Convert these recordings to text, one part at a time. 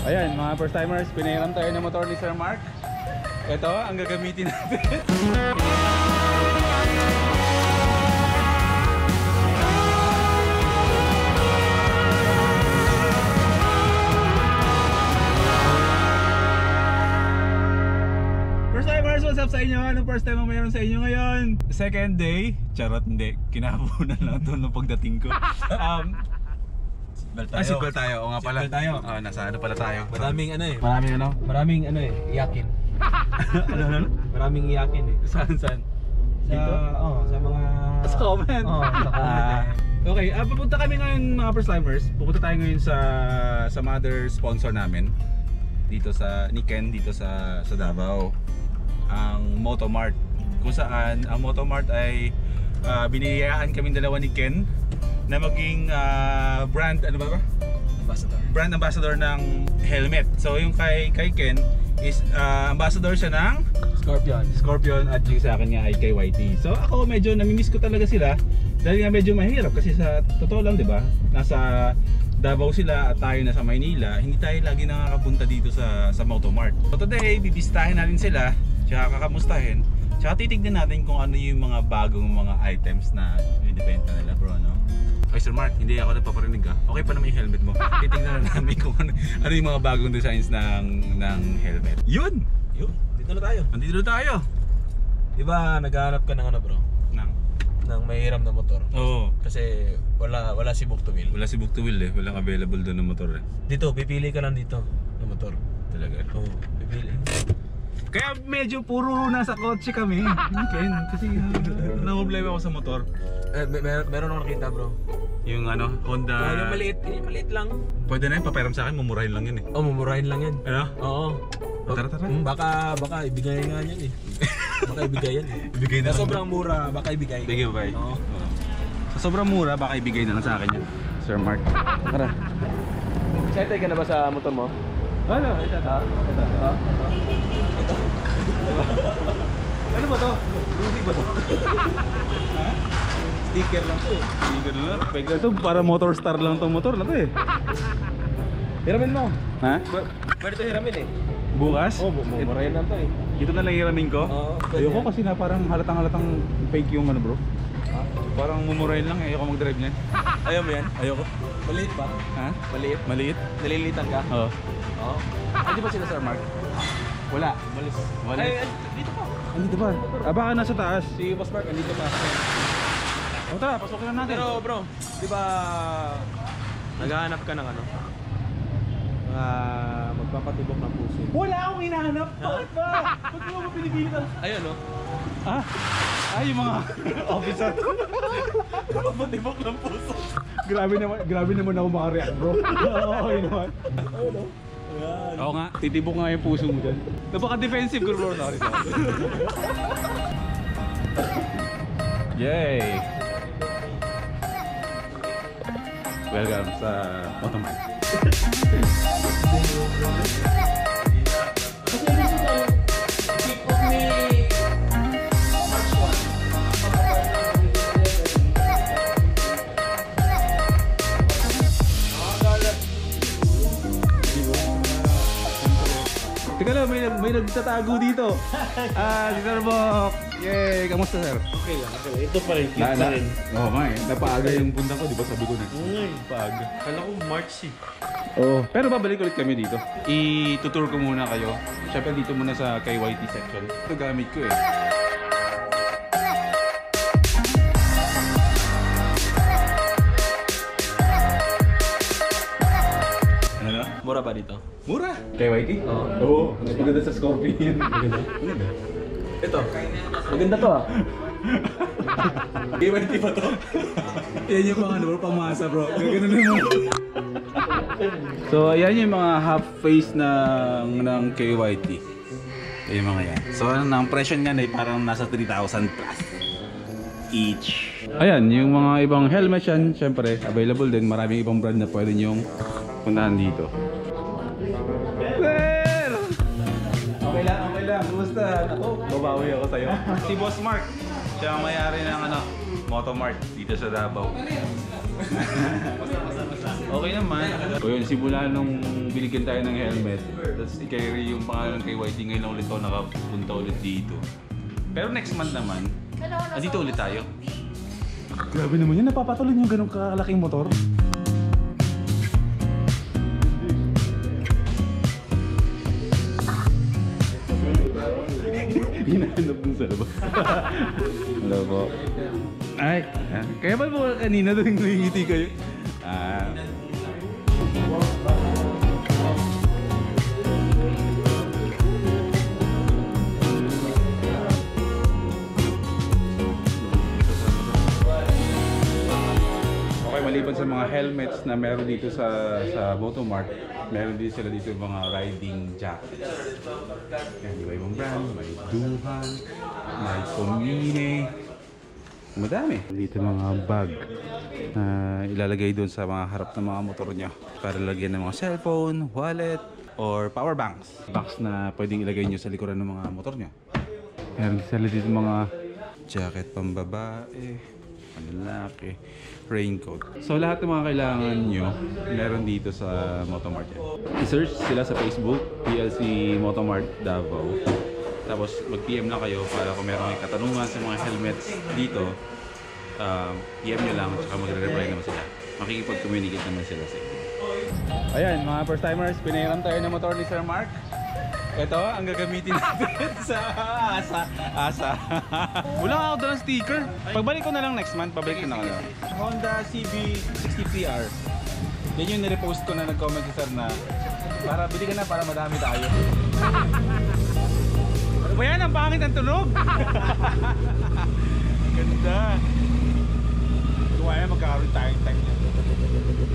Ayan mga first timers, pinahiram tayo ng motor ni Sir Mark. Ito ang gagamitin natin. First timers, what's up sa inyo? Anong first time ang mayroon sa inyo ngayon? Second day? Charot, hindi. Kinahabunan lang doon nung pagdating ko. Seatbelt tayo. O nga pala. Tayo. Nasa ano pala tayo? Maraming ano eh. Maraming ano? Iyakin. Ano? Maraming iyakin eh. Saan? Dito? Sa mga... Sa comment. Sa comment Okay, pupunta kami ngayon mga first timers. Pupunta tayo ngayon sa mother sponsor namin. Dito sa ni Ken, dito sa Davao. Ang Motomart. Kung saan ang Motomart ay biniyayaan kaming dalawa ni Ken na maging brand brand ambassador ng helmet. So yung kay Ken is ambassador siya ng Scorpion at yung sa akin nga ay kay YT. So ako medyo namimiss ko talaga sila dahil nga medyo mahirap kasi sa totoo lang, 'di ba? Nasa Davao sila at tayo nasa Maynila. Hindi tayo lagi nakakapunta dito sa Motomart. So today bibisitahin natin sila, tsaka kakamustahin. Tsaka titignan natin kung ano yung mga bagong mga items na binibenta nila, bro, no? Okay, Sir Mark, hindi ako nagpaparinig ka. Okay pa naman yung helmet mo. Titignan na namin kung ano yung mga bagong designs ng helmet. Yun! Dito na tayo. Nandito na tayo. Di ba naghahanap ka ng ano bro? Ng mahiram na motor? Oo. Kasi wala si Book to Wheel. Wala si Book to Wheel eh. Walang available doon ng motor eh. Dito, pipili ka lang dito ng motor. Talaga? Oo, pipili. Kaya medyo puro nasa kotse kami. Ken, kasi na-problema ako sa motor. Meron akong nakita bro. Yung ano, Honda... Yung maliit lang. Pwede na yun, papahiram sa akin, mumurahin lang yun eh. Mumurahin lang yan. Ano? Oo. Tara. Baka ibigay nga yan eh. Baka ibigay yan eh. Ibigay na sa sobrang mura, baka ibigay. Bigay ba? Oo. Sa sobrang mura, baka ibigay na lang sa akin yan. Sir Mark. Tara. Excited ka na ba sa motor mo? Ano? Ito. Ano ba to? Music ba to? Sticker lang to eh. Sticker lang. Pwede to, para motor star lang tong motor na to eh. Hiramin mo. Ha? Pwede to hiramin eh. Bukas? Mumurahin lang to eh. Ito na lang hiramin ko? Oo. Ayoko kasi na parang halatang fake yung ano bro. Parang mumurahin lang eh. Ayoko mag-drive niyan. Ayaw mo yan? Ayoko. Maliit ba? Ha? Maliit? Maliit? Nalilitan ka? Oo. Oo. Hindi ba sila Sir Mark? Wala. Malis. Wala. Ay, dito pa. Andito ba? Baka nasa taas. Si Boss Mark, andito pa. O tara, pasukin na natin. Pero bro, di ba naghahanap ka ng ano? Magpapatibok ng puso. Wala akong hinahanap. Bakit ba? Ba't mo ba pinipili ka? Ayun no? Ah? Yung mga officer. Magpapatibok ng puso. Grabe naman ako makareact bro. Oo, yun naman. Ayun no? Oo nga, titibok nga yung puso mo dyan. Napaka-defensive ko bro. Yay! Welcome sa Motomart. Teka lang, may nagtatago dito. Si Sir Bok. Yay! Kamusta sir? Okay lang. Ito pa rin. Oo nga eh. Napaaga yung punta ko, di ba sabi ko na? Paaga. Kala ko March eh. Oo. Pero babalik ulit kami dito. I-tutour ko muna kayo. Siyempre dito muna sa KYT section. Ito gamit ko eh. Ano na? Mura ba dito? Mura! KYT? Oo. Mas maganda sa Scorpion. Maganda? Ito. Maganda to ah. KYT pa to? Yan yung pang ano bro, pamasa bro. Gagano naman. So ayan yung mga half face ng KYT. Ayan yung mga yan. So ang presyo niyan ay parang nasa 3,000 plus each. Ayan, yung mga ibang helmet yan, syempre available din. Maraming ibang brand na pwede nyong puntahan dito. Okay lang. Kumusta? Ako, babawi ako sa'yo. Si Boss Mark, siya ang may-ari ng Motomart dito sa Davao. Okay naman. O yun, simula nung binigyan tayo ng helmet, tapos i-carry yung pangalan kay YT, ngayon lang ulit ako nakapunta ulit dito. Pero next month naman, andito ulit tayo. Grabe naman yun, napapatuloy yung ganun kalaking motor. Hinahanap dun sa labas. Hello po. Ay, kaya ba po kanina doon ngiti kayo? Okay, maliban sa mga helmets na meron dito sa Motomart, meron din sila dito yung mga riding jackets. Yan, iba-ibang brand, may Duhan, may Tomine, madami. Dito mga bag na ilalagay doon sa mga harap ng mga motor nyo para lagyan ng mga cellphone, wallet, or power banks. Box na pwedeng ilagay nyo sa likuran ng mga motor nyo. Meron sila dito mga jacket pambabae, panlalaki, raincoat. So lahat ng mga kailangan nyo meron dito sa Motomart yan. I-search sila sa Facebook, PLC Motomart Davao. Tapos mag-PM lang kayo para kung meron kayong katanungan sa mga helmets dito, PM nyo lang at saka magre-reply naman sila. Makikipag-communicate naman sila sa inyo. Ayan mga first timers, pinahiram tayo ng motor ni Sir Mark. Ito ang gagamitin natin sa Asa. Wala ako dalang sticker. Pagbalik ko na lang next month, pabalik ko na lang. Honda CB63R. Yan yung nirepost ko na nag-comment si Sir na para bili ka na para madami tayo. Ano ba yan? Ang pangit ang tunog! Ganda! Kaya magkakaroon tayong time yan.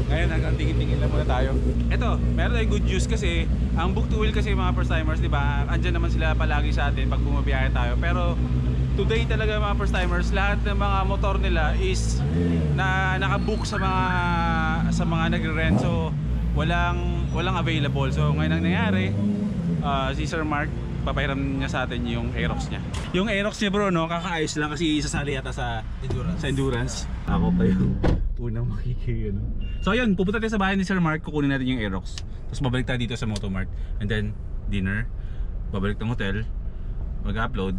Ngayon hanggang tingin-tingin lang muna tayo. Ito, meron tayong good news kasi ang book to wheel kasi mga first timers, di ba? Andyan naman sila palagi sa atin pag bumabiyahe tayo. Pero today talaga mga first timers, lahat ng mga motor nila is na nakabook sa mga nagre-rent. So walang available. So ngayon ang nangyari, si Sir Mark papahiram niya sa atin yung Aerox niya. Yung Aerox niya bro, no, kakaayos lang kasi sasali yata sa endurance. Ako pa yung unang makikita. So ayun, pupunta tayo sa bahay ni Sir Mark, kukunin natin yung Aerox. Tapos babalik tayo dito sa Motomart. And then, dinner, babalik ng hotel, mag-upload,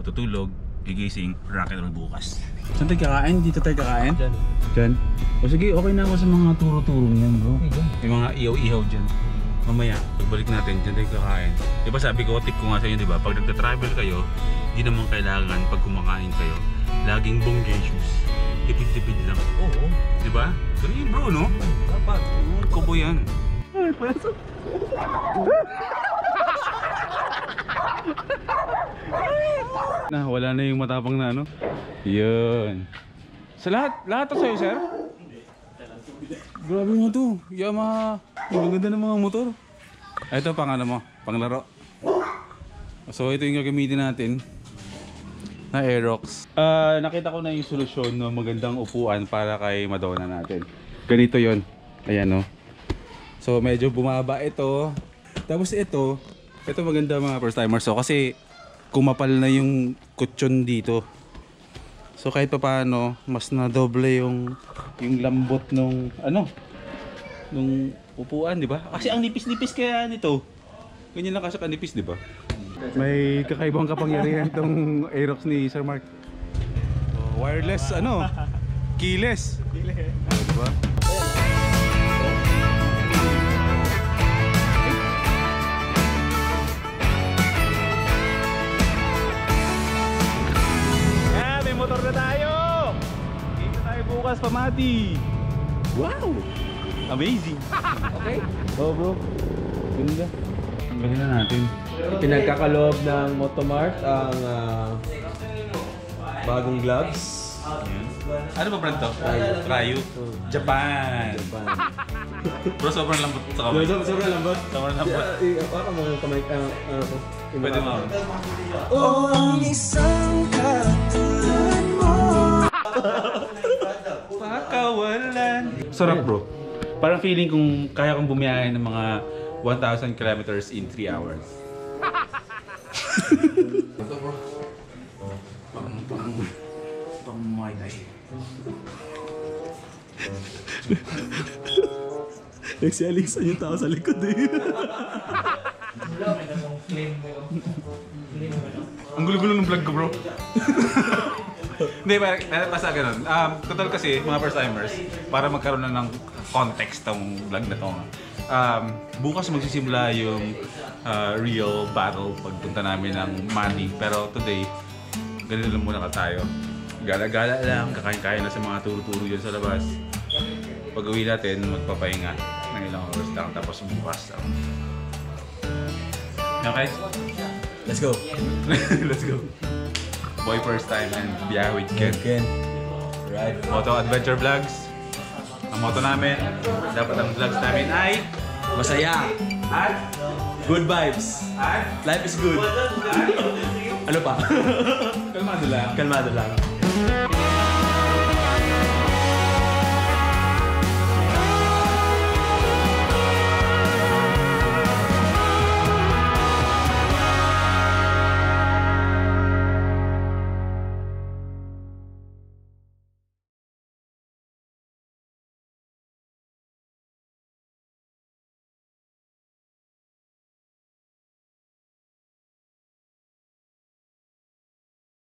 matutulog, gigising, rock and roll bukas. Saan tayo kakain? Dito tayo kakain? Diyan. O sige, okay na ako sa mga turo-turo niyan bro. Yung mga ihaw-ihaw dyan. Mamaya, pagbalik natin, dyan tayo kakain. Diba sabi ko, tip ko nga sa inyo, diba? Pag nagta-travel kayo, di naman kailangan pag kumakain kayo, laging bongacious. Tipid-tipid lang. Oo. Diba? Ganyan bro, no? Dapat. Kubo yan. Ay, pasok. Na, wala na yung matapang na, no? Yun. Sa lahat to sa'yo, sir? Grabe nga to. Yamaha. Ang ganda ng mga motor. Ito pang ano mo, panglaro. So ito yung gagamitin natin na Aerox. Nakita ko na yung solusyon ng magandang upuan para kay Madonna natin. Ganito yon. Ayan no. So medyo bumaba ito. Tapos ito maganda mga first timers. So kasi kumapal na yung kutsyon dito. So kahit pa paano, mas na doble yung lambot nung nung upuan, di ba? Kasi ang nipis-nipis kaya nito. Ganyan lang kasi kanipis, di ba? May kakaibang kapangyarihan tong Aerox ni Sir Mark. Wireless, keyless. Keyless. Di ba? Yeah, may motor na tayo! Dito tayo bukas, Pamati! Wow! Amazing! Okay? Oo bro. Ganda. Ang ganda natin. Pinagkakaloob ng Motomart ang bagong gloves. Ano ba brand to? Ryu. Japan. Bro, sobrang lambot sa kamay. Sobrang lambot. Sobrang lambot. Baka mga kamay, Pwede mo. Ang isang katulad mo. Pakawalan. Sarap bro. Parang feeling kung kaya kong bumiyahe ng mga 1,000 kilometers in 3 hours. Ito bro. Pang Muay Thai. Nagsialisan yung tao sa likod eh. Ang gulo-gulo ng vlog ko, bro. Hindi, basta ganun. Total kasi, mga first timers, para magkaroon na ng context tong vlog na to. Bukas magsisimula yung real battle pagpunta namin ng Mani. Pero today, ganito lang muna tayo. Gala-gala lang, kakain-kain na sa mga turo-turo dyan sa labas. Pag-uwi natin, magpapahinga ng ilang oras lang, tapos bukas. Okay? Let's go. Let's go. Boy first time and biyahe with Ken. Ken. Right. Moto Adventure Vlogs. Ang motto namin, dapat ang vlogs namin ay Masaya. at Good vibes. at Life is good. Ano pa? kalmado lang. Kalmado lang.